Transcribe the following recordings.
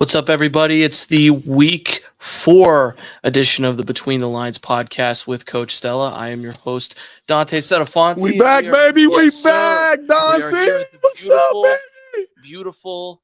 What's up, everybody? It's the week 4 edition of the Between the Lines podcast with Coach Stella. I am your host, Dante Centofanti. We back, baby. We back, Dante. We are here at the What's up, baby? beautiful,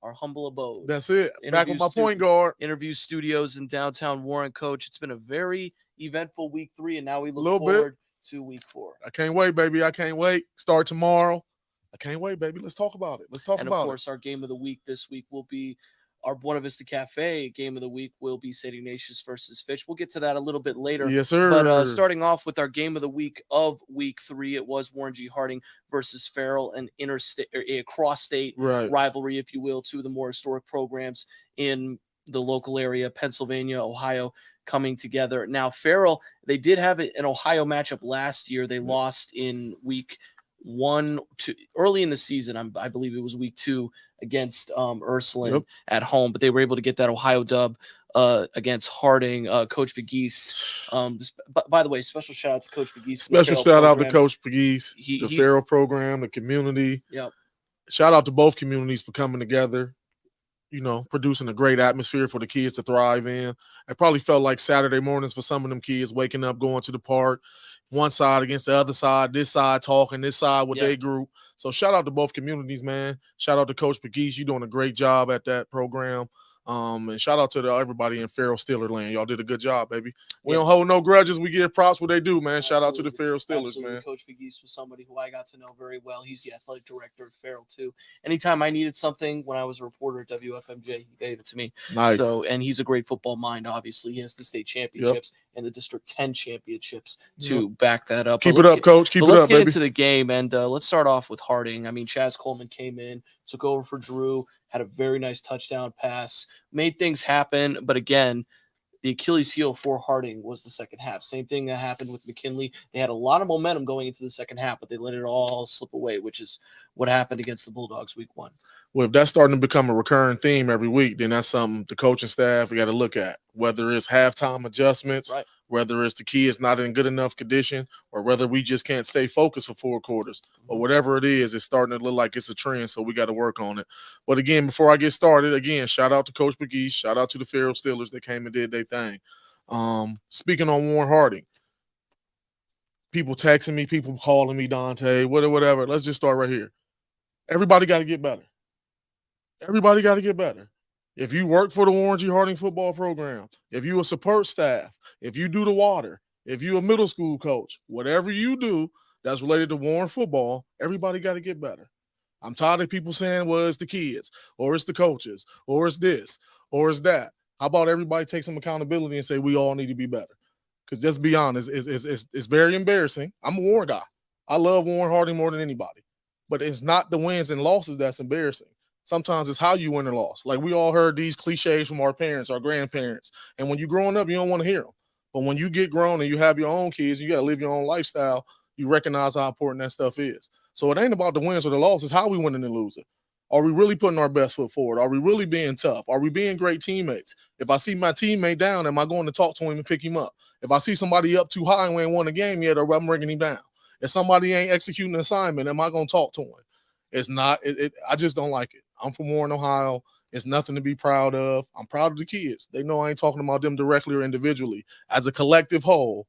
our humble abode. That's it. Back with Interview my point guard. Interview studios in downtown Warren, Coach. It's been a very eventful week 3, and now we look Little forward to week 4. I can't wait, baby. I can't wait. Start tomorrow. I can't wait, baby. Let's talk about it. And of course, our game of the week this week will be our Bueno Vista Cafe game of the week will be St. Ignatius versus Fitch. We'll get to that a little bit later. Yes, sir. But starting off with our game of the week of week 3, it was Warren G. Harding versus Farrell, an interstate or a cross-state rivalry, if you will, two of the more historic programs in the local area, Pennsylvania, Ohio, coming together. Now, Farrell, they did have an Ohio matchup last year. They lost in week 1 to early in the season. I believe it was week 2 against Ursuline at home, but they were able to get that Ohio dub against Harding. Coach Pegues. By the way, special shout out to Coach Pegues. Special shout out to Coach Pegues, the Farrell program, the community. Yep. Shout out to both communities for coming together, you know, producing a great atmosphere for the kids to thrive in. It probably felt like Saturday mornings for some of them kids, waking up, going to the park, one side against the other side, this side talking, this side with their group. So shout out to both communities, man. Shout out to Coach Pegues. You're doing a great job at that program. And shout out to everybody in Farrell Steeler land. Y'all did a good job, baby. We don't hold no grudges. We give props what they do, man. Shout out to the Farrell Steelers, man. Coach Pegues was somebody who I got to know very well. He's the athletic director at Farrell, too. Anytime I needed something when I was a reporter at WFMJ, he gave it to me. Nice. So, and he's a great football mind, obviously. He has the state championships and the District 10 championships to back that up. Keep it up, Coach. Keep it up, baby. Let's get into the game, and let's start off with Harding. I mean, Chaz Coleman came in, took over for Drew, had a very nice touchdown pass, made things happen. But again, the Achilles heel for Harding was the second half. Same thing that happened with McKinley. They had a lot of momentum going into the second half, but they let it all slip away, which is what happened against the Bulldogs week 1. Well, if that's starting to become a recurring theme every week, then that's something the coaching staff we got to look at, whether it's halftime adjustments, whether it's the kids not in good enough condition, or whether we just can't stay focused for 4 quarters, or whatever it is, it's starting to look like it's a trend, so we got to work on it. But again, before I get started, again, shout out to Coach Pegues, shout out to the Farrell Steelers that came and did their thing. Speaking on Warren Harding, people texting me, people calling me, Dante, whatever. Let's just start right here. Everybody got to get better. Everybody got to get better. If you work for the Warren G. Harding football program, if you a support staff, if you do the water, if you a middle school coach, whatever you do that's related to Warren football, everybody got to get better. I'm tired of people saying, well, it's the kids, or it's the coaches, or it's this, or it's that. How about everybody take some accountability and say we all need to be better? Because just be honest, it's very embarrassing. I'm a Warren guy. I love Warren Harding more than anybody. But it's not the wins and losses that's embarrassing. Sometimes it's how you win or loss. Like we all heard these cliches from our parents, our grandparents. And when you're growing up, you don't want to hear them. But when you get grown and you have your own kids, you got to live your own lifestyle, you recognize how important that stuff is. So it ain't about the wins or the losses, how we winning and losing. Are we really putting our best foot forward? Are we really being tough? Are we being great teammates? If I see my teammate down, am I going to talk to him and pick him up? If I see somebody up too high and we ain't won a game yet, or I'm bringing him down. If somebody ain't executing an assignment, am I going to talk to him? It's not. I just don't like it. I'm from Warren, Ohio. It's nothing to be proud of. I'm proud of the kids. They know I ain't talking about them directly or individually. As a collective whole,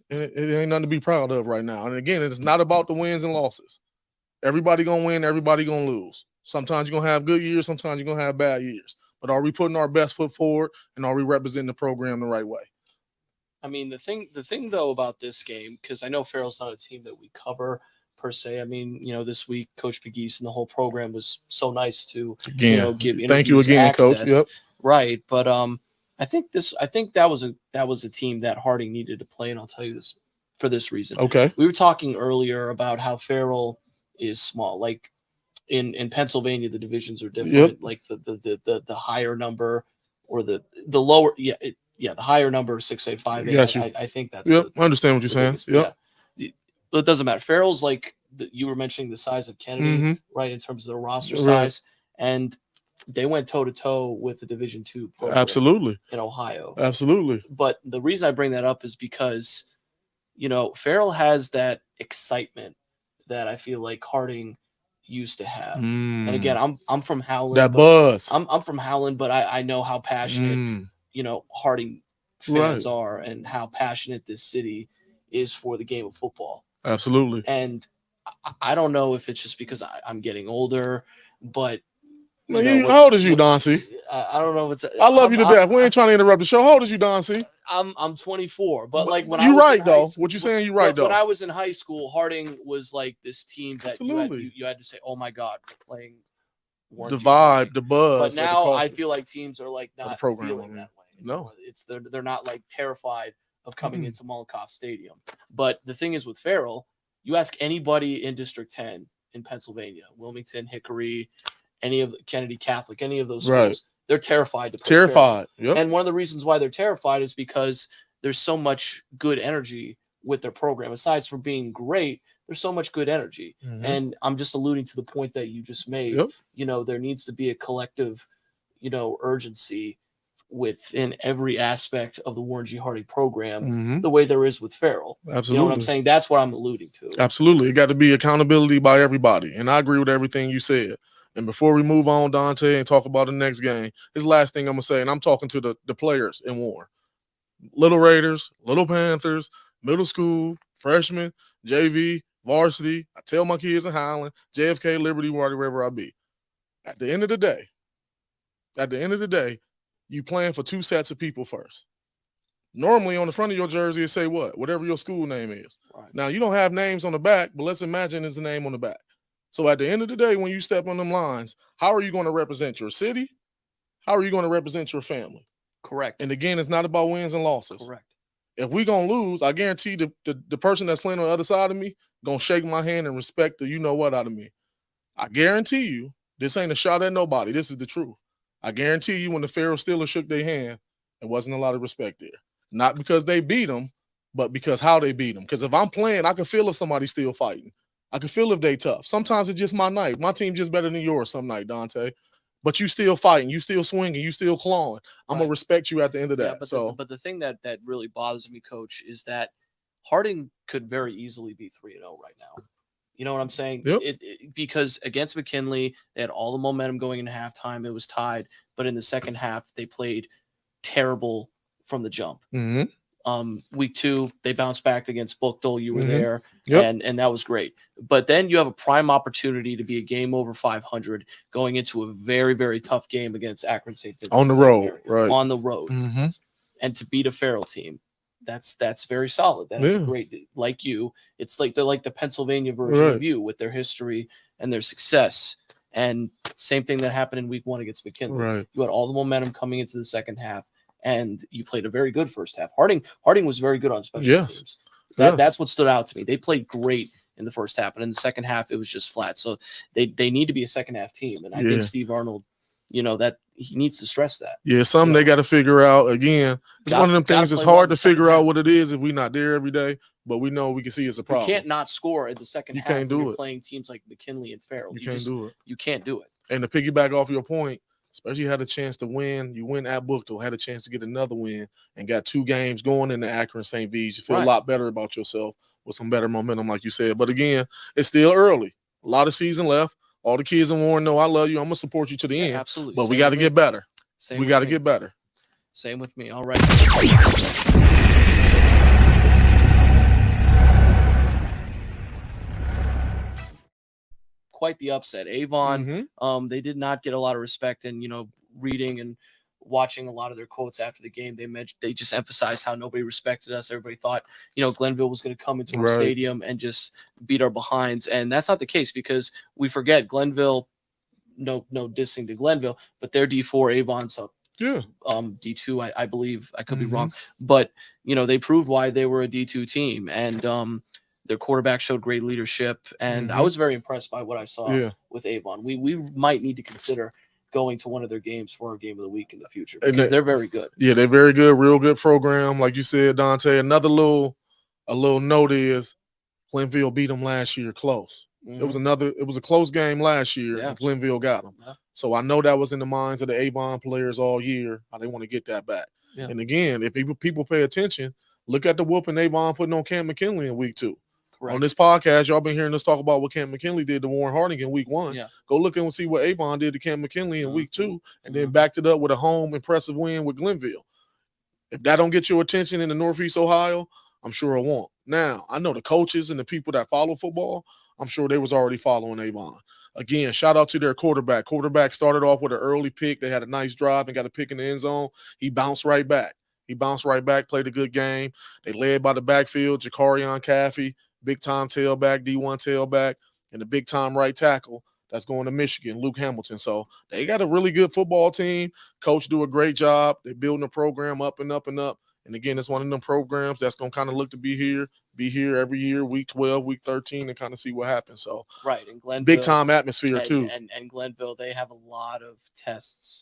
it ain't nothing to be proud of right now. And again, it's not about the wins and losses. Everybody going to win. Everybody going to lose. Sometimes you're going to have good years. Sometimes you're going to have bad years. But are we putting our best foot forward, and are we representing the program the right way? I mean, the thing though about this game, because I know Farrell's not a team that we cover per se. I mean, you know, this week Coach Pegues and the whole program was so nice to give thank you again, access. Coach. Yep. Right, but I think that was a team that Harding needed to play, and I'll tell you this for this reason. Okay. We were talking earlier about how Farrell is small. Like in Pennsylvania, the divisions are different. Yep. Like the higher number or the lower the higher number 6A5A. I think that's I understand what you're saying. Yep. But it doesn't matter. Farrell's like you were mentioning the size of Kennedy, right, in terms of the roster size, and they went toe to toe with the Division II program. Absolutely. In Ohio. Absolutely. But the reason I bring that up is because, you know, Farrell has that excitement that I feel like Harding used to have. And again, I'm from Howland. That buzz. I'm from Howland, but I know how passionate Harding fans are, and how passionate this city is for the game of football. Absolutely. And I don't know if it's just because I'm getting older, but how old is you, Dante? I don't know. I love you to death. We ain't trying to interrupt the show. How old is you, Dante? I'm 24, but like when you're right though. School, what you saying? You're right though. When I was in high school, Harding was like this team that you had to say, "Oh my God, we're playing." The vibe, the buzz. But now I feel like teams are like not feeling that way. No, they're not like terrified of coming into Molotov Stadium. But the thing is with Farrell, you ask anybody in District 10 in Pennsylvania, Wilmington, Hickory, any of Kennedy Catholic, any of those schools, they're terrified to play. Terrified. Yep. And one of the reasons why they're terrified is because there's so much good energy with their program. Aside from being great, there's so much good energy. And I'm just alluding to the point that you just made. Yep. There needs to be a collective, urgency within every aspect of the Warren G. Harding program, the way there is with Farrell. Absolutely. You know what I'm saying? That's what I'm alluding to. Absolutely. It got to be accountability by everybody. And I agree with everything you said. And before we move on, Dante, and talk about the next game, this last thing I'm going to say, and I'm talking to the players in Warren. Little Raiders, Little Panthers, middle school, freshmen, JV, varsity. I tell my kids in Highland, JFK, Liberty, wherever I be. At the end of the day, you playing for two sets of people first. Normally on the front of your jersey, it say what? Whatever your school name is. Right. Now, you don't have names on the back, but let's imagine there's a name on the back. So at the end of the day, when you step on them lines, how are you going to represent your city? How are you going to represent your family? Correct. And again, it's not about wins and losses. Correct. If we're going to lose, I guarantee the person that's playing on the other side of me going to shake my hand and respect the you-know-what out of me. I guarantee you, this ain't a shot at nobody. This is the truth. I guarantee you when the Farrell Steelers shook their hand, there wasn't a lot of respect there. Not because they beat them, but because how they beat them. Because if I'm playing, I can feel if somebody's still fighting. I can feel if they tough. Sometimes it's just my night. My team just better than yours some night, Dante. But you still fighting, you still swinging, you still clawing. I'm going to respect you at the end of that. But the thing that really bothers me, Coach, is that Harding could very easily be 3-0 right now. You know what I'm saying? Yep. Because against McKinley, they had all the momentum going into halftime. It was tied. But in the second half, they played terrible from the jump. Week 2, they bounced back against Bookdale. You were there, and that was great. But then you have a prime opportunity to be a game over 500 going into a very, very tough game against Akron St. Vincent. On the road, right. On the road. And to beat a Farrell team, that's very solid. That's great. Like you, it's like they're like the Pennsylvania version of you with their history and their success. And same thing that happened in week 1 against McKinley. Right. You had all the momentum coming into the second half. And you played a very good first half. Harding was very good on special teams. That's what stood out to me. They played great in the first half, and in the second half, it was just flat. So they need to be a second half team. And I think Steve Arnold, that he needs to stress that. Yeah, something they got to figure out. Again, it's one of them things that's hard to figure out what it is if we're not there every day, but we know we can see it's a problem. You can't not score in the second half. You can't do it. Playing teams like McKinley and Farrell. You can't do it. You can't do it. And to piggyback off your point, especially you had a chance to win. You win at Bookdale, had a chance to get another win, and got 2 games going into Akron St. V's. You feel a lot better about yourself with some better momentum, like you said. But again, it's still early. A lot of season left. All the kids in Warren know I love you. I'm going to support you to the end. Absolutely. But we got to get better. We got to get better. Same with me. All right. Quite the upset. Avon, they did not get a lot of respect, and reading and watching a lot of their quotes after the game, they just emphasized how nobody respected us. Everybody thought Glenville was going to come into our stadium and just beat our behinds, and that's not the case, because we forget Glenville. No dissing to Glenville, but they're D4, Avon's up. D2, I believe. I could be wrong, but they proved why they were a D2 team, and their quarterback showed great leadership, and I was very impressed by what I saw with Avon. We might need to consider going to one of their games for our game of the week in the future, because they're very good. Yeah, they're very good, real good program, like you said, Dante. Another little note is Glenville beat them last year close. It was a close game last year, and Glenville got them. So I know that was in the minds of the Avon players all year, how they want to get that back. And again, if people pay attention, look at the whooping Avon putting on Cam McKinley in week 2. On this podcast, y'all been hearing us talk about what Cam McKinley did to Warren Harding in week 1. Yeah. Go look and see what Avon did to Cam McKinley in week 2, and then backed it up with a home impressive win with Glenville. If that don't get your attention in the Northeast Ohio, I'm sure it won't. Now, I know the coaches and the people that follow football, I'm sure they was already following Avon. Again, shout out to their quarterback. Quarterback started off with an early pick. They had a nice drive and got a pick in the end zone. He bounced right back. Played a good game. They led by the backfield, Jakarion Caffey, big-time tailback, D1 tailback, and the big-time right tackle that's going to Michigan, Luke Hamilton. So they got a really good football team. Coach do a great job. They're building a program up and up and up. And, again, it's one of them programs that's going to kind of look to be here every year, week 12, week 13, and kind of see what happens. So, right, and Glenville, big-time atmosphere, too. And Glenville, they have a lot of tests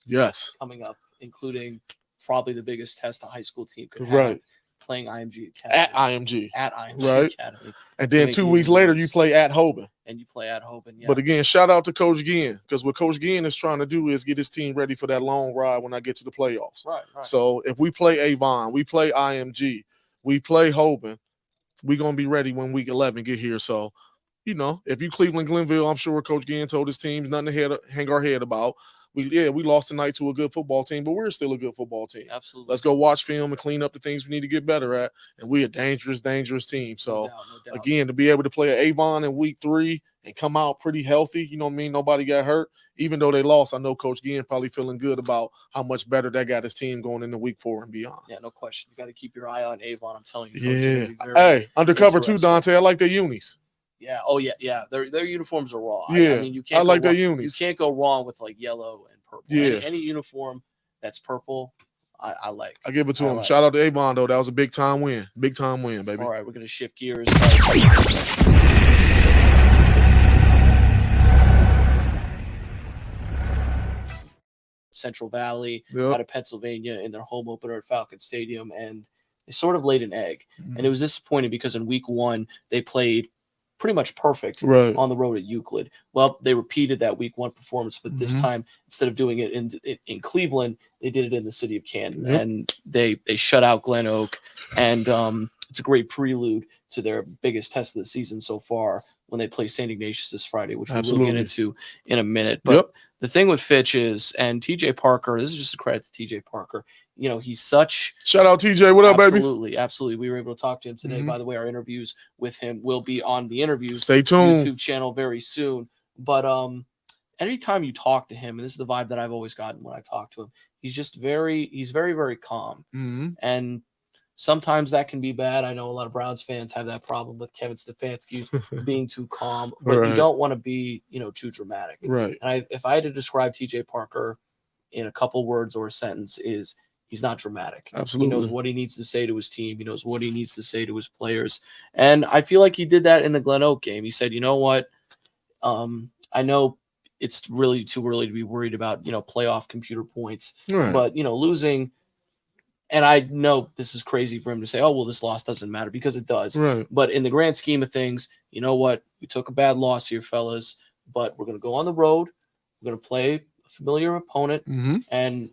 coming up, including probably the biggest test a high school team could have. Playing IMG Academy. At IMG Academy. And then 2 weeks later, you play at Hoban. And you play at Hoban, yeah. But again, shout out to Coach Ginn, because what Coach Ginn is trying to do is get his team ready for that long ride when I get to the playoffs. Right. So if we play Avon, we play IMG, we play Hoban, we're going to be ready when week 11 get here. So, if you Cleveland Glenville, I'm sure Coach Ginn told his team nothing to hang our head about. We lost tonight to a good football team, but we're still a good football team. Absolutely. Let's go watch film and clean up the things we need to get better at. And we're a dangerous, dangerous team. So, no doubt. Again, to be able to play at Avon in week 3 and come out pretty healthy, nobody got hurt. Even though they lost, I know Coach Ginn probably feeling good about how much better that got his team going into week 4 and beyond. Yeah, no question. You got to keep your eye on Avon. I'm telling you. Yeah. Hey, undercover too, Dante. I like their unis. Yeah. Oh, yeah. Their uniforms are raw. Yeah. You can't. I like their unis. You can't go wrong with like yellow and purple. Yeah. Any uniform that's purple, I like. I give it to him. Shout out to Avon, though. That was a big time win. Big time win, baby. All right, we're going to shift gears. Central Valley out of Pennsylvania in their home opener at Falcon Stadium, and they sort of laid an egg. And it was disappointing because in week 1, they played pretty much perfect on the road at Euclid. Well, they repeated that week 1 performance, but this time, instead of doing it in Cleveland, they did it in the city of Canton, and they shut out Glen Oak. And it's a great prelude to their biggest test of the season so far when they play St. Ignatius this Friday, which we'll get into in a minute. But the thing with Fitch is, and TJ Parker, this is just a credit to TJ Parker. He's such. Shout out TJ. What up, baby? Absolutely. We were able to talk to him today. By the way, our interviews with him will be on the interviews. Stay tuned. YouTube channel very soon. But anytime you talk to him, and this is the vibe that I've always gotten when I talk to him, he's very, very calm. And sometimes that can be bad. I know a lot of Browns fans have that problem with Kevin Stefanski being too calm, but you don't want to be, too dramatic. Right. And if I had to describe TJ Parker in a couple words or a sentence, is he's not dramatic. Absolutely. He knows what he needs to say to his team. He knows what he needs to say to his players. And I feel like he did that in the Glen Oak game. He said, you know what? I know it's really too early to be worried about, playoff computer points, but, losing. And I know this is crazy for him to say, oh, well, this loss doesn't matter, because it does. Right. But in the grand scheme of things, you know what? We took a bad loss here, fellas, but we're going to go on the road. We're going to play a familiar opponent, and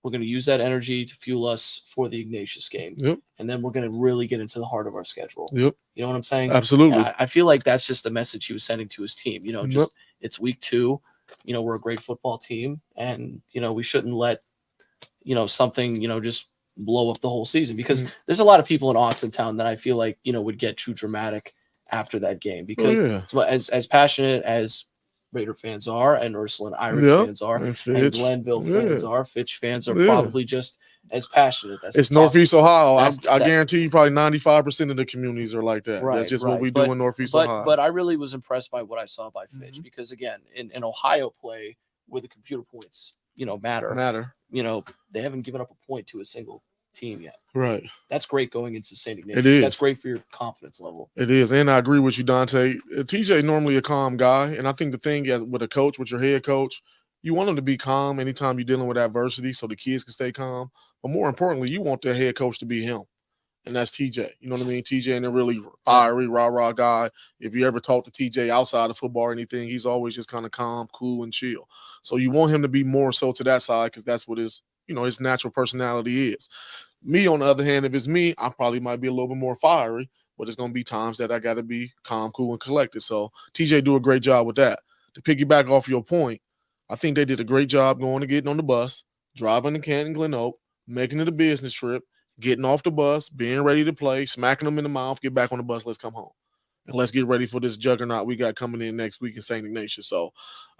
we're going to use that energy to fuel us for the Ignatius game. And then we're going to really get into the heart of our schedule. You know what I'm saying? Absolutely. I feel like that's just the message he was sending to his team. It's week 2. We're a great football team, and, we shouldn't let, something, just blow up the whole season, because there's a lot of people in Austin town that I feel like, would get too dramatic after that game, because as passionate as Raider fans are, and Ursuline Irish fans are, and Glenville fans are, Fitch fans are probably just as passionate. It's Northeast Ohio. I guarantee you probably 95% of the communities are like that. That's just what we do in Northeast Ohio. But I really was impressed by what I saw by Fitch, because again, in Ohio play, where the computer points, matter. They haven't given up a point to a single team yet. Right. That's great going into St. Ignatius. It is. That's great for your confidence level. It is. And I agree with you, Dante. TJ is normally a calm guy. And I think the thing is, with a coach, with your head coach, you want him to be calm anytime you're dealing with adversity, so the kids can stay calm. But more importantly, you want the head coach to be him. And that's TJ. You know what I mean? TJ ain't a really fiery, rah-rah guy. If you ever talk to TJ outside of football or anything, he's always just kind of calm, cool, and chill. So you want him to be more so to that side, because that's what his natural personality is. Me, on the other hand, if it's me, I probably might be a little bit more fiery. but it's going to be times that I got to be calm, cool, and collected. So TJ do a great job with that. To piggyback off your point, I think they did a great job going and getting on the bus, driving to Canton Glen Oak, making it a business trip, getting off the bus, being ready to play, smacking them in the mouth, get back on the bus, let's come home. And let's get ready for this juggernaut we got coming in next week in St. Ignatius. So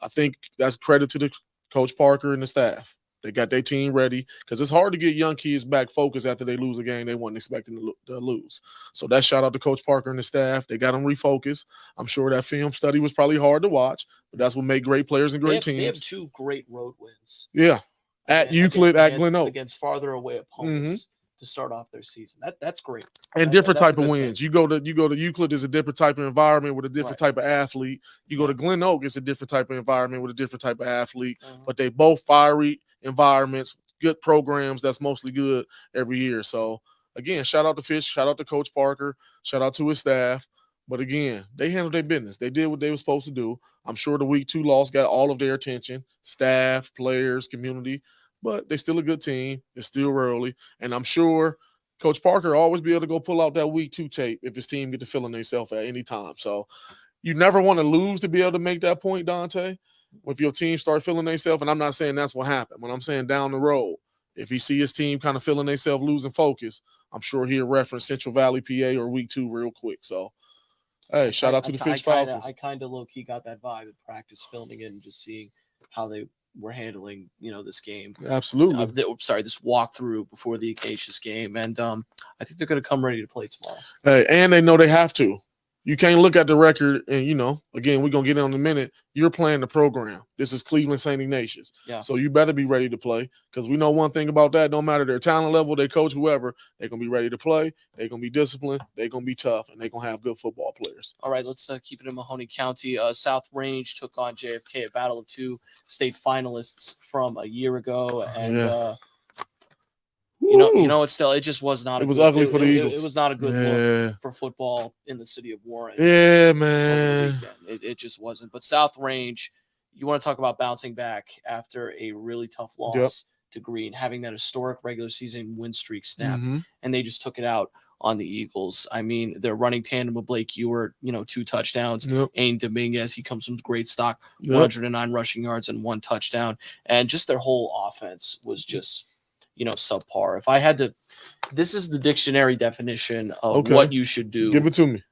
I think that's credit to the Coach Parker and the staff. They got their team ready because it's hard to get young kids back focused after they lose a game they weren't expecting to lose. So that shout out to Coach Parker and the staff. They got them refocused. I'm sure that film study was probably hard to watch, but that's what made great players and great teams. They have 2 great road wins. Yeah. At Euclid, at Glen Oak. Against farther away opponents to start off their season. That's great. And different type of wins. You go to Euclid is a different type of environment with a different type of athlete. You go to Glen Oak, it's a different type of environment with a different type of athlete. But they both fiery environments, good programs that's mostly good every year. So again, shout out to Fish, shout out to Coach Parker, shout out to his staff. But again, they handled their business. They did what they were supposed to do. I'm sure the week 2 loss got all of their attention, staff, players, community, but they're still a good team. It's still early. And I'm sure Coach Parker will always be able to go pull out that week 2 tape if his team get to feeling themselves at any time. So you never want to lose to be able to make that point, Dante. If your team start feeling themselves, and I'm not saying that's what happened, but I'm saying down the road, if he see his team kind of feeling themselves losing focus, I'm sure he'll reference Central Valley, PA, or week 2 real quick. So, hey, shout out to the Fish Falcons. I kind of low-key got that vibe in practice, filming it and just seeing how they were handling, this game. Absolutely. This walkthrough before the Ignatius game, and I think they're going to come ready to play tomorrow. Hey, and they know they have to. You can't look at the record and, again, we're going to get in a minute. You're playing the program. This is Cleveland St. Ignatius. Yeah. So you better be ready to play because we know one thing about that. No matter their talent level, their coach, whoever, they're going to be ready to play. They're going to be disciplined. They're going to be tough, and they're going to have good football players. All right, let's keep it in Mahoney County. South Range took on JFK, a battle of 2 state finalists from a year ago. And, what, Stella, it just was not. It was ugly for the Eagles. It was not a good look for football in the city of Warren. Yeah, man. It just wasn't. But South Range, you want to talk about bouncing back after a really tough loss to Green, having that historic regular season win streak snapped, and they just took it out on the Eagles. I mean, they're running tandem with Blake Ewart, 2 touchdowns. Ain Dominguez, he comes from great stock, 109 rushing yards and 1 touchdown. And just their whole offense was just subpar. If I had to, this is the dictionary definition of what you should do. Give it to me.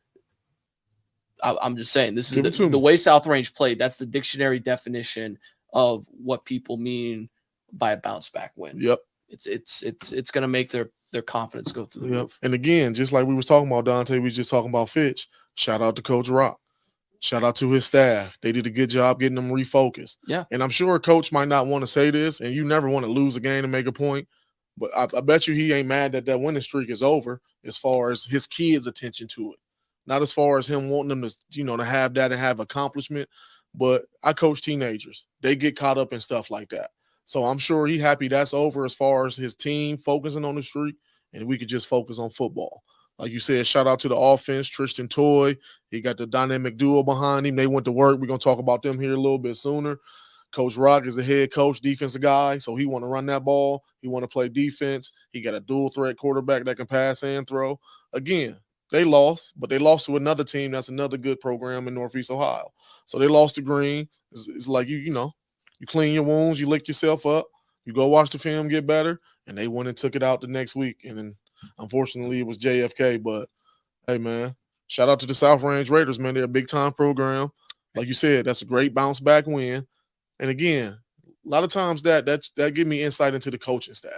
I'm just saying, this is the way South Range played. That's the dictionary definition of what people mean by a bounce back win. Yep. It's going to make their confidence go through the roof. And again, just like we was talking about, Dante, we was just talking about Fitch. Shout out to Coach Rock. Shout out to his staff. They did a good job getting them refocused. Yeah. And I'm sure a coach might not want to say this, and you never want to lose a game to make a point, but I bet you he ain't mad that winning streak is over as far as his kids' attention to it. Not as far as him wanting them to, to have that and have accomplishment, but I coach teenagers. They get caught up in stuff like that. So I'm sure he happy that's over as far as his team focusing on the streak, and we could just focus on football. Like you said, shout out to the offense, Tristan Toy. He got the dynamic duo behind him. They went to work. We're going to talk about them here a little bit sooner. Coach Rock is the head coach, defensive guy, so he want to run that ball. He want to play defense. He got a dual-threat quarterback that can pass and throw. Again, they lost, but they lost to another team that's another good program in Northeast Ohio. So they lost to Green. It's like, you clean your wounds, you lick yourself up, you go watch the film, get better, and they went and took it out the next week. And then, unfortunately, it was JFK. But, hey, man, shout out to the South Range Raiders, man. They're a big-time program. Like you said, that's a great bounce-back win. And, again, a lot of times that give me insight into the coaching staff.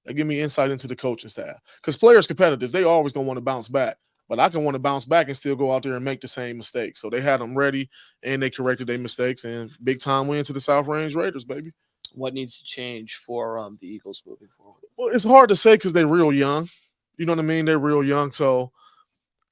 That give me insight into the coaching staff. Because players competitive, they always going to want to bounce back. But I can want to bounce back and still go out there and make the same mistakes. So they had them ready, and they corrected their mistakes. And big-time win to the South Range Raiders, baby. What needs to change for the Eagles moving forward? Well, it's hard to say because they're real young. You know what I mean? They're real young. So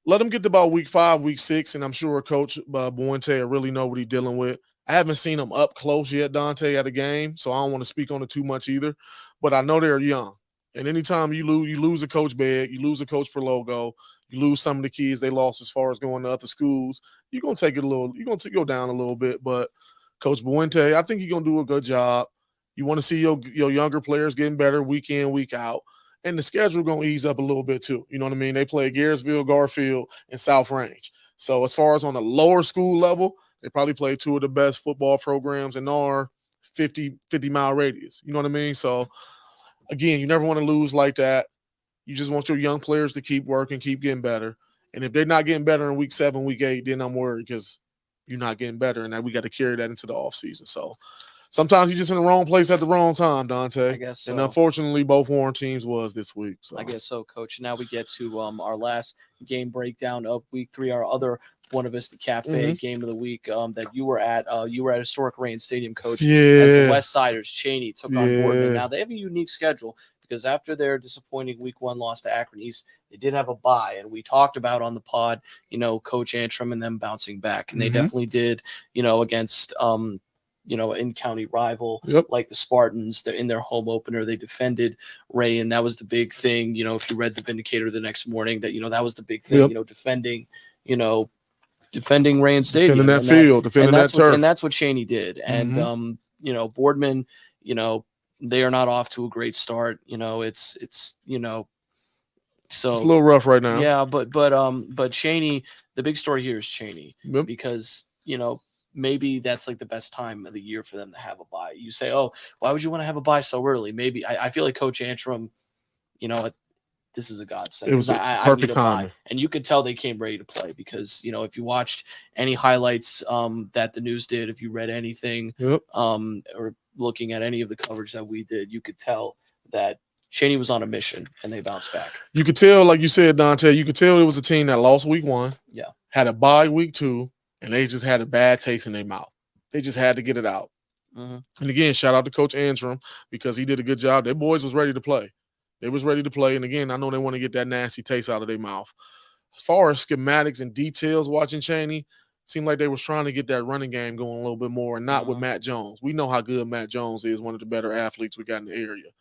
let them get to about week 5, week 6, and I'm sure Coach Buente will really know what he's dealing with. I haven't seen them up close yet, Dante, at a game, so I don't want to speak on it too much either. But I know they're young. And anytime you lose a coach bag, you lose a coach per logo, you lose some of the kids they lost as far as going to other schools, you're going to take it you're going to go down a little bit. But Coach Buente, I think he's going to do a good job. You want to see your younger players getting better week in, week out. And the schedule going to ease up a little bit too. You know what I mean? They play Garrettsville, Garfield, and South Range. So as far as on the lower school level, they probably play two of the best football programs in our 50-mile radius. You know what I mean? So, again, you never want to lose like that. You just want your young players to keep working, keep getting better. And if they're not getting better in week 7, week 8, then I'm worried because you're not getting better, and we got to carry that into the offseason. So sometimes you're just in the wrong place at the wrong time, Dante. I guess so. And unfortunately, both Warren teams was this week. So I guess so, Coach. Now we get to our last game breakdown of week 3, our other Buena Vista Cafe game of the week that you were at. You were at Historic Reign Stadium, Coach. Yeah. As the West Siders, Cheney, took on Boardman. Now they have a unique schedule because after their disappointing week 1 loss to Akron East, they did have a bye. And we talked about on the pod, Coach Antrim and them bouncing back. And they definitely did, against in-county rival like the Spartans. They're in their home opener. They defended Ray, and that was the big thing. If you read the Vindicator the next morning, that that was the big thing. Defending Ray and Stadium, defending that field, defending that turf, and that's what Cheney did. And Boardman, they are not off to a great start. It's so it's a little rough right now. Yeah, but Cheney, the big story here is Cheney because maybe that's like the best time of the year for them to have a bye. You say, oh, why would you want to have a bye so early? Maybe I feel like Coach Antrim, this is a godsend. It was a perfect time. And you could tell they came ready to play because, if you watched any highlights that the news did, if you read anything or looking at any of the coverage that we did, you could tell that Cheney was on a mission and they bounced back. You could tell, like you said, Dante, you could tell it was a team that lost week 1, had a bye week 2, and they just had a bad taste in their mouth. They just had to get it out. And again, shout out to Coach Antrim because he did a good job. Their boys was ready to play. They was ready to play. And again, I know they want to get that nasty taste out of their mouth. As far as schematics and details watching Cheney, it seemed like they was trying to get that running game going a little bit more and not with Matt Jones. We know how good Matt Jones is, one of the better athletes we got in the area.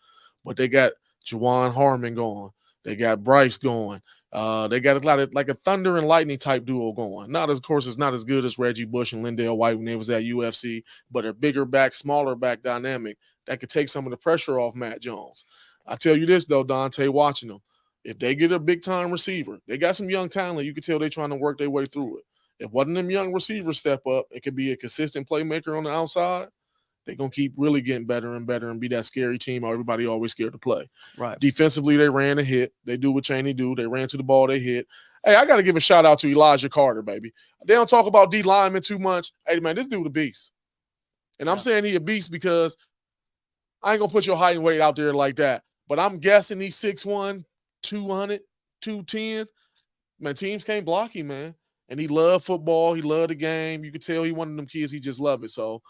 But they got Juwan Harmon going. They got Bryce going. They got a lot of like a thunder and lightning type duo going. Of course, it's not as good as Reggie Bush and Lindale White when they was at UFC, but a bigger back, smaller back dynamic that could take some of the pressure off Matt Jones. I tell you this, though, Dante, watching them, if they get a big-time receiver, they got some young talent. You can tell they're trying to work their way through it. If one of them young receivers step up, it could be a consistent playmaker on the outside. They're going to keep really getting better and better and be that scary team everybody always scared to play. Right. Defensively, they ran a hit. They do what Cheney do. They ran to the ball. They hit. Hey, I got to give a shout-out to Elijah Carter, baby. They don't talk about D lineman too much. Hey, man, this dude a beast. And I'm saying he a beast because I ain't going to put your height and weight out there like that. But I'm guessing he's 6'1", 200, 210. Man, teams can't block him, man. And he loved football. He loved the game. You could tell he one of them kids. He just loved it. So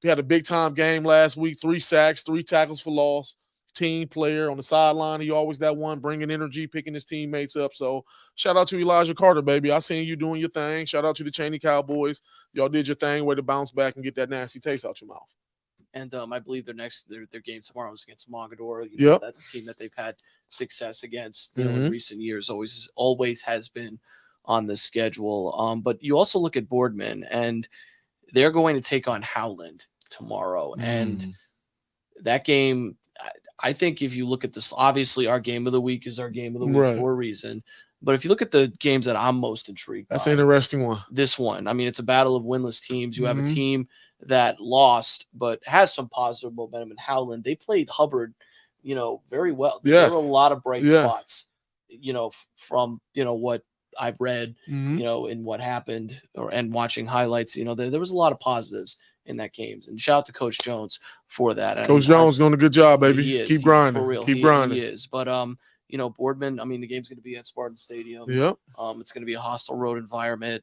he had a big-time game last week, 3 sacks, 3 tackles for loss. Team player on the sideline. He always that one bringing energy, picking his teammates up. So shout out to Elijah Carter, baby. I seen you doing your thing. Shout out to the Cheney Cowboys. Y'all did your thing, way to bounce back and get that nasty taste out your mouth. And I believe their game tomorrow is against Mogador. That's a team that they've had success against in recent years. Always has been on the schedule. But you also look at Boardman, and they're going to take on Howland tomorrow. And that game, I think if you look at this, obviously our game of the week is our game of the week for a reason. But if you look at the games that I'm most intrigued by, that's an interesting one. This one, I mean, it's a battle of winless teams. You have a team that lost but has some positive momentum in Howland. They played Hubbard, very well. There were a lot of bright spots, from what I've read, in what happened and watching highlights. There was a lot of positives in that game. And shout out to Coach Jones for that. Coach Jones doing a good job, baby. Keep grinding. For real. Keep grinding. He is. But Boardman, I mean, the game's going to be at Spartan Stadium. Yep. It's going to be a hostile road environment.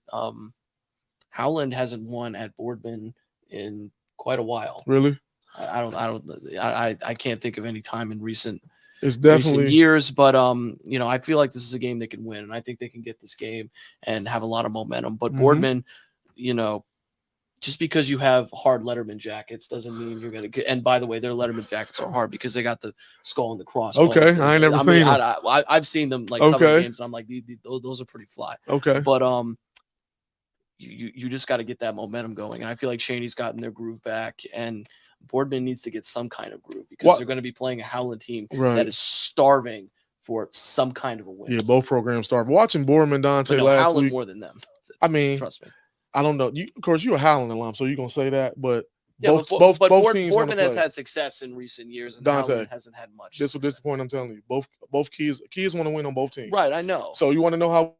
Howland hasn't won at Boardman in quite a while. Really? I can't think of any time in recent years, but I feel like this is a game they can win, and I think they can get this game and have a lot of momentum. But Boardman, just because you have hard Letterman jackets doesn't mean you're gonna get. And by the way, their Letterman jackets are hard because they got the skull and the cross. Okay, I ain't never seen them. I've seen them like cover games, and I'm like, those are pretty fly. Okay, but you just got to get that momentum going, and I feel like Cheney's gotten their groove back, and Boardman needs to get some kind of groove because they're going to be playing a Howland team that is starving for some kind of a win. Yeah, both programs starving. Watching Boardman, Dante last Howland week. more than them. I mean, trust me. I don't know. Of course, you're a Howland alum, so you're going to say that, but both teams Boardman has had success in recent years, and Dante, Howland hasn't had much. This is the point I'm telling you. Both kids want to win on both teams. Right, I know. So you want to know how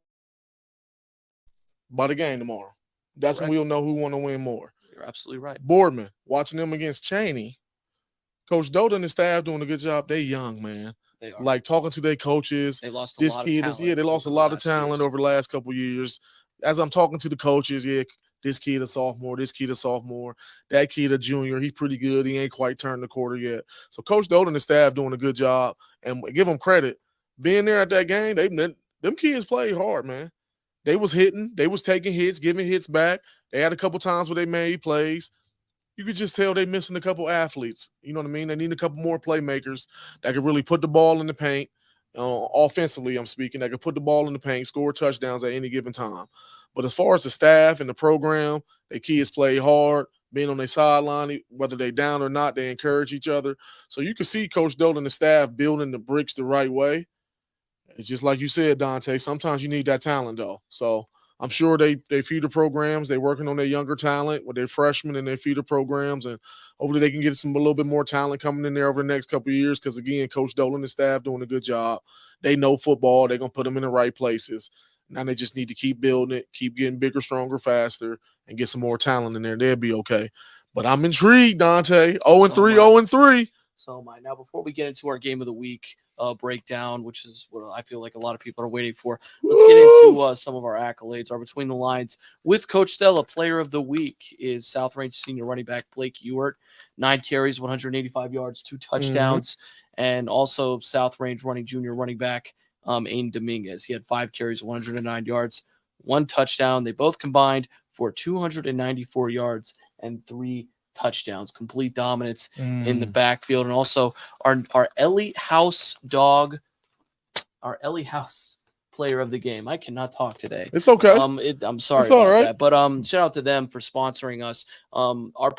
by the game tomorrow. That's when we'll know who want to win more. You're absolutely right. Boardman, watching them against Cheney, Coach Doda and his staff doing a good job. They young, man. They are. Like talking to their coaches. They lost a lot of talent. They lost a lot of talent over the last couple of years. As I'm talking to the coaches, this kid a sophomore, this kid a sophomore, that kid a junior. He pretty good. He ain't quite turned the quarter yet. So Coach Doda and the staff doing a good job, and give them credit. Being there at that game, them kids played hard, man. They was hitting, they was taking hits, giving hits back. They had a couple times where they made plays. You could just tell they missing a couple athletes. You know what I mean? They need a couple more playmakers that could really put the ball in the paint. Offensively, I'm speaking, that could put the ball in the paint, score touchdowns at any given time. But as far as the staff and the program, the kids play hard, being on their sideline, whether they down or not, they encourage each other. So you can see Coach Dolan and the staff building the bricks the right way. It's just like you said, Dante, sometimes you need that talent, though. So I'm sure they feeder programs. They're working on their younger talent with their freshmen and their feeder programs, and hopefully they can get a little bit more talent coming in there over the next couple of years because, again, Coach Dolan and the staff doing a good job. They know football. They're going to put them in the right places. Now they just need to keep building it, keep getting bigger, stronger, faster, and get some more talent in there. They'll be okay. But I'm intrigued, Dante. 0-3, 0-3. So am I. Now, before we get into our game of the week breakdown, which is what I feel like a lot of people are waiting for, let's get into some of our accolades. Our Between the Lines with Coach Stella Player of the Week is South Range senior running back Blake Ewart, 9 carries, 185 yards, 2 touchdowns, and also South Range junior running back Aiden Dominguez. He had 5 carries, 109 yards, 1 touchdown. They both combined for 294 yards and 3 touchdowns, complete dominance in the backfield. And also our Ellie House dog, our Ellie House player of the game. I cannot talk today. It's okay. I'm sorry about that. But shout out to them for sponsoring us. Our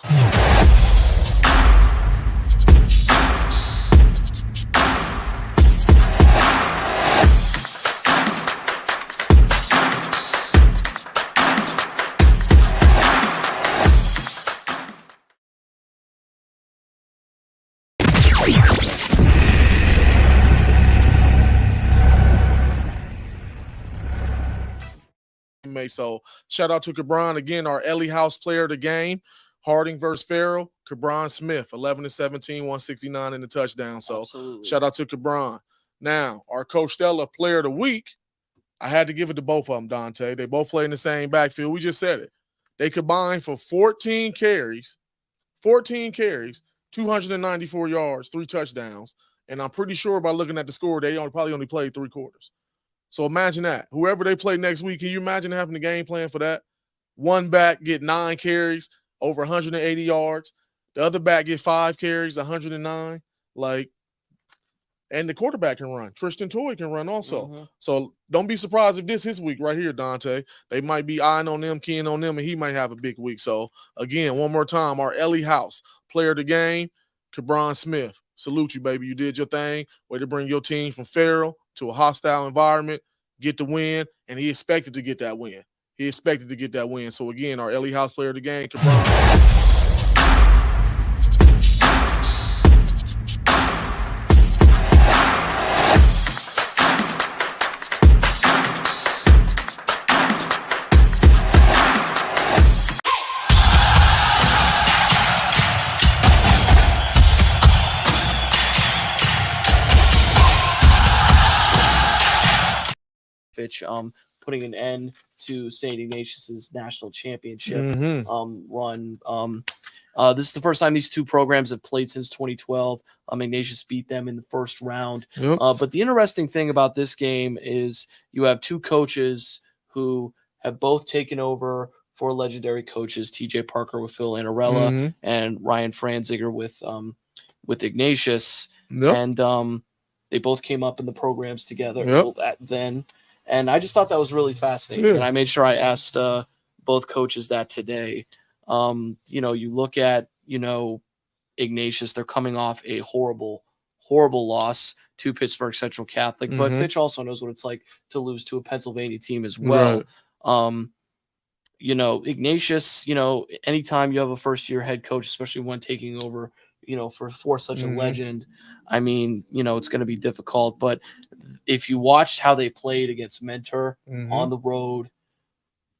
So shout out to Cabron again, our Ellie House player of the game. Harding versus Farrell. Cabron Smith, 11-17, 169 in the touchdown. So shout out to Cabron. Now, our Coach Stella player of the week, I had to give it to both of them, Dante. They both play in the same backfield. We just said it. They combined for 14 carries, 294 yards, 3 touchdowns. And I'm pretty sure by looking at the score, they probably only played 3 quarters. So imagine that. Whoever they play next week, can you imagine having a game plan for that? One back get 9 carries, over 180 yards. The other back get 5 carries, 109. And the quarterback can run. Tristan Toy can run also. So don't be surprised if this is his week right here, Dante. They might be eyeing on them, keying on them, and he might have a big week. So, again, one more time, our Ellie House player of the game, Cabron Smith. Salute you, baby. You did your thing. Way to bring your team from Farrell to a hostile environment, get the win, and he expected to get that win. So, again, our Ellie House player of the game, Cabron. Putting an end to St. Ignatius's national championship run. This is the first time these two programs have played since 2012. Ignatius beat them in the first round. But the interesting thing about this game is you have 2 coaches who have both taken over for legendary coaches, TJ Parker with Phil Anarella and Ryan Franziger with Ignatius. And they both came up in the programs together then. And I just thought that was really fascinating. And I made sure I asked both coaches that today. You look at, Ignatius. They're coming off a horrible loss to Pittsburgh Central Catholic, but Fitch also knows what it's like to lose to a Pennsylvania team as well. Right. Ignatius, anytime you have a first-year head coach, especially one taking over, for such a legend, I mean, it's going to be difficult. But if you watched how they played against Mentor on the road,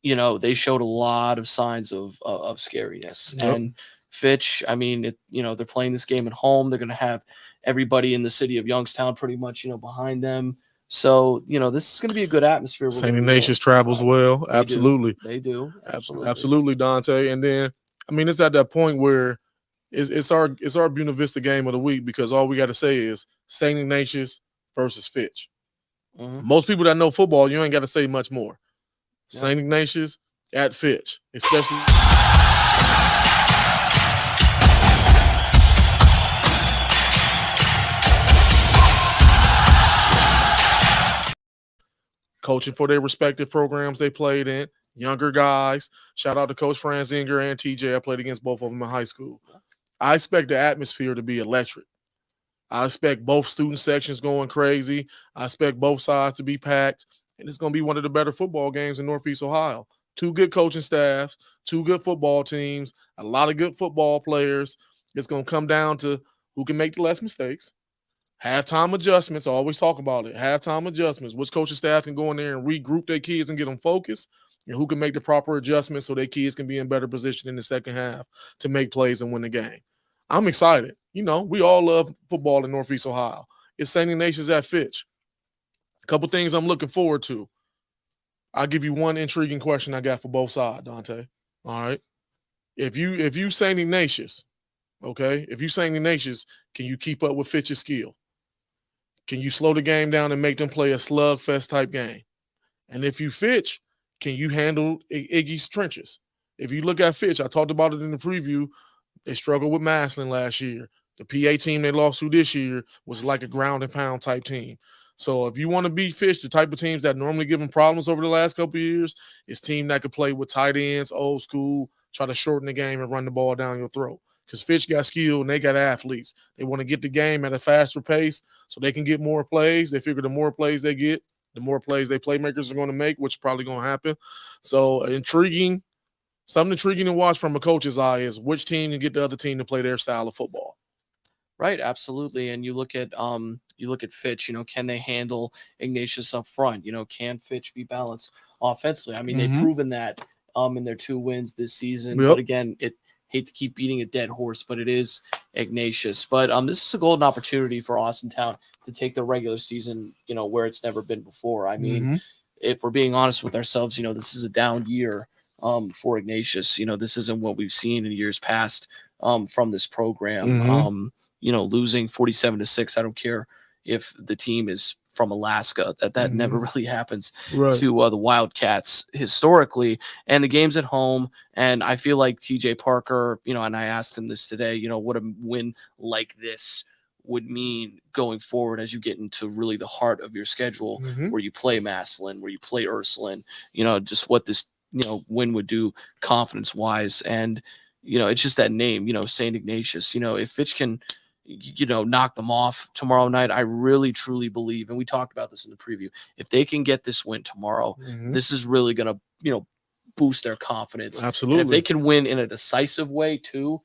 they showed a lot of signs of scariness. Yep. And Fitch, I mean, they're playing this game at home. They're going to have everybody in the city of Youngstown pretty much, behind them. So, this is going to be a good atmosphere. St. Ignatius travels well. Absolutely. They do. Absolutely, Dante. And then, I mean, it's at that point where it's our Bueno Vista game of the week, because all we got to say is St. Ignatius versus Fitch. Most people that know football, you ain't got to say much more. Yeah. St. Ignatius at Fitch, especially. Coaching for their respective programs they played in, younger guys. Shout out to Coach Franzinger and TJ. I played against both of them in high school. I expect the atmosphere to be electric. I expect both student sections going crazy. I expect both sides to be packed. And it's going to be one of the better football games in Northeast Ohio. 2 good coaching staffs, 2 good football teams, a lot of good football players. It's going to come down to who can make the less mistakes. Halftime adjustments, I always talk about it. Halftime adjustments, which coaching staff can go in there and regroup their kids and get them focused, and who can make the proper adjustments so their kids can be in better position in the second half to make plays and win the game. I'm excited. We all love football in Northeast Ohio. It's St. Ignatius at Fitch. A couple things I'm looking forward to. I'll give you one intriguing question I got for both sides, Dante. All right. If you St. Ignatius, okay, if you St. Ignatius, can you keep up with Fitch's skill? Can you slow the game down and make them play a slugfest type game? And if you Fitch, can you handle Iggy's trenches? If you look at Fitch, I talked about it in the preview, they struggled with Maslin last year. The PA team they lost to this year was like a ground and pound type team. So if you want to beat Fitch, the type of teams that normally give them problems over the last couple of years, is team that could play with tight ends, old school, try to shorten the game and run the ball down your throat. Because Fitch got skill and they got athletes. They want to get the game at a faster pace so they can get more plays. They figure the more plays they get, the more plays their playmakers are going to make, which is probably going to happen. So something intriguing to watch from a coach's eye is which team can get the other team to play their style of football. Right, absolutely. And you look at Fitch, can they handle Ignatius up front? Can Fitch be balanced offensively? I mean, they've proven that in their 2 wins this season. Yep. But again, hate to keep beating a dead horse, but it is Ignatius. But this is a golden opportunity for Austintown to take the regular season, where it's never been before. I mean, if we're being honest with ourselves, this is a down year for Ignatius. This isn't what we've seen in years past from this program. Losing 47-6. I don't care if the team is from Alaska, that never really happens to the Wildcats historically. And the game's at home. And I feel like TJ Parker, and I asked him this today, what a win like this would mean going forward as you get into really the heart of your schedule, where you play Maslin, where you play Ursuline, just what this, win would do confidence wise. And, it's just that name, St. Ignatius, if Fitch can, knock them off tomorrow night, I really, truly believe, and we talked about this in the preview, if they can get this win tomorrow, this is really going to, boost their confidence. Absolutely. And if they can win in a decisive way too,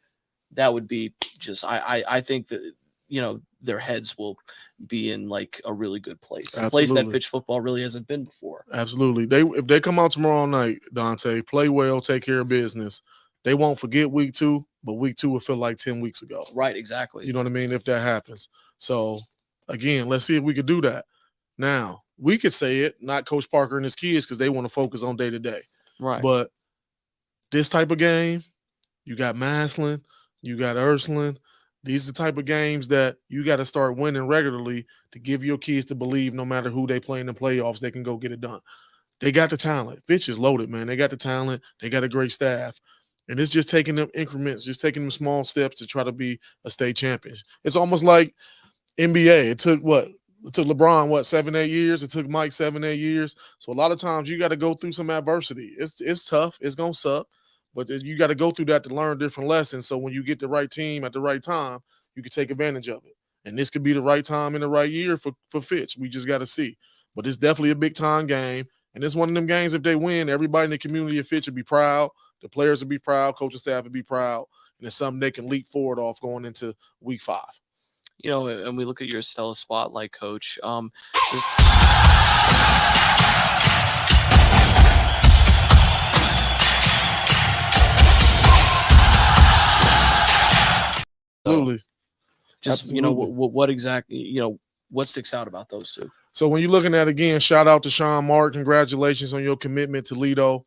that would be just, I think that, their heads will be in like a really good place. A place that pitch football really hasn't been before. Absolutely. If they come out tomorrow night, Dante, play well, take care of business, they won't forget week 2, but week 2 will feel like 10 weeks ago. Right, exactly. You know what I mean? If that happens. So, again, let's see if we could do that. Now, we could say it, not Coach Parker and his kids, because they want to focus on day-to-day. Right. But this type of game, you got Maslin, you got Ursuline. These are the type of games that you got to start winning regularly to give your kids to believe no matter who they play in the playoffs, they can go get it done. They got the talent. Fitch is loaded, man. They got the talent. They got a great staff. And it's just taking them increments, just taking them small steps to try to be a state champion. It's almost like NBA. It took LeBron, 7-8 years? It took Mike 7-8 years. So a lot of times you got to go through some adversity. It's tough. It's going to suck. But you got to go through that to learn different lessons. So when you get the right team at the right time, you can take advantage of it. And this could be the right time in the right year for Fitch. We just got to see. But it's definitely a big-time game. And it's one of them games, if they win, everybody in the community of Fitch will be proud. The players will be proud. Coaching staff will be proud. And it's something they can leap forward off going into week 5. You know, and we look at your Stella Spotlight, Coach. Absolutely. Just, you know, what exactly, you know, what sticks out about those two? So when you're looking at, again, shout out to Sean Mark. Congratulations on your commitment to Lido.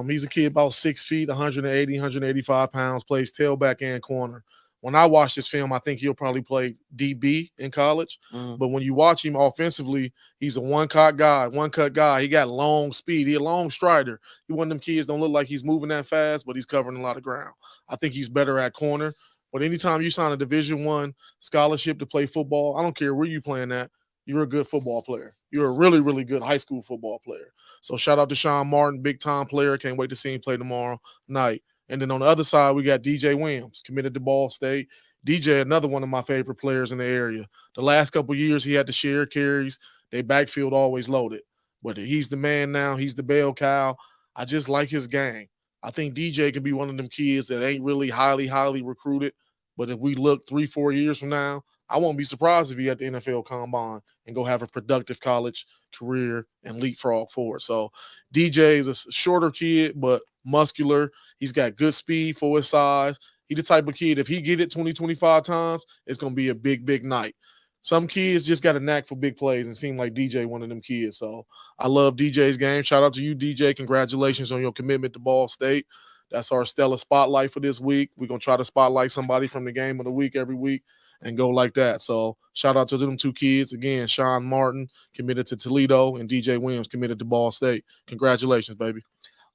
He's a kid about 6 feet, 180, 185 pounds, plays tailback and corner. When I watch this film, I think he'll probably play DB in college. But when you watch him offensively, he's a one-cut guy. He got long speed. He's a long strider. He one of them kids don't look like he's moving that fast, but he's covering a lot of ground. I think he's better at corner. But anytime you sign a Division I scholarship to play football, I don't care where you playing at, you're a good football player. You're a really, really good high school football player. So shout out to Sean Martin, big-time player. Can't wait to see him play tomorrow night. And then on the other side, we got DJ Williams, committed to Ball State. DJ, another one of my favorite players in the area. The last couple of years, he had to share carries. Their backfield always loaded. But he's the man now. He's the bell cow. I just like his game. I think DJ can be one of them kids that ain't really highly, highly recruited. But if we look 3-4 years from now, I won't be surprised if he at the NFL Combine and go have a productive college career and leapfrog forward. So DJ is a shorter kid, but muscular. He's got good speed for his size. He's the type of kid, if he get it 20, 25 times, it's going to be a big, big night. Some kids just got a knack for big plays and seem like DJ one of them kids. So I love DJ's game. Shout out to you, DJ. Congratulations on your commitment to Ball State. That's our Stella Spotlight for this week. We're going to try to spotlight somebody from the game of the week every week and go like that. So shout out to them two kids. Again, Sean Martin committed to Toledo and DJ Williams committed to Ball State. Congratulations, baby.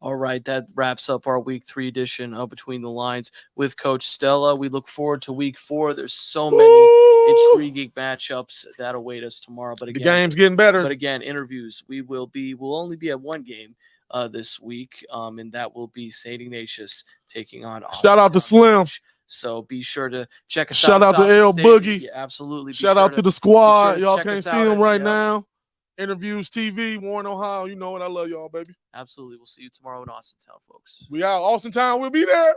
All right, that wraps up our week 3 edition of Between the Lines with Coach Stella. We look forward to week 4. There's so many intriguing matchups that await us tomorrow. But again, the game's getting better. But again, interviews. We'll only be at one game this week, and that will be St. Ignatius taking on. Shout out to Slim. So be sure to check us out. Shout out to L Boogie. Yeah, absolutely. Shout out to the squad. Y'all can't see him right now. Interviews TV, Warren, Ohio. You know what? I love y'all, baby. Absolutely. We'll see you tomorrow in Austin Town, folks. We out. Austin Town. We'll be there.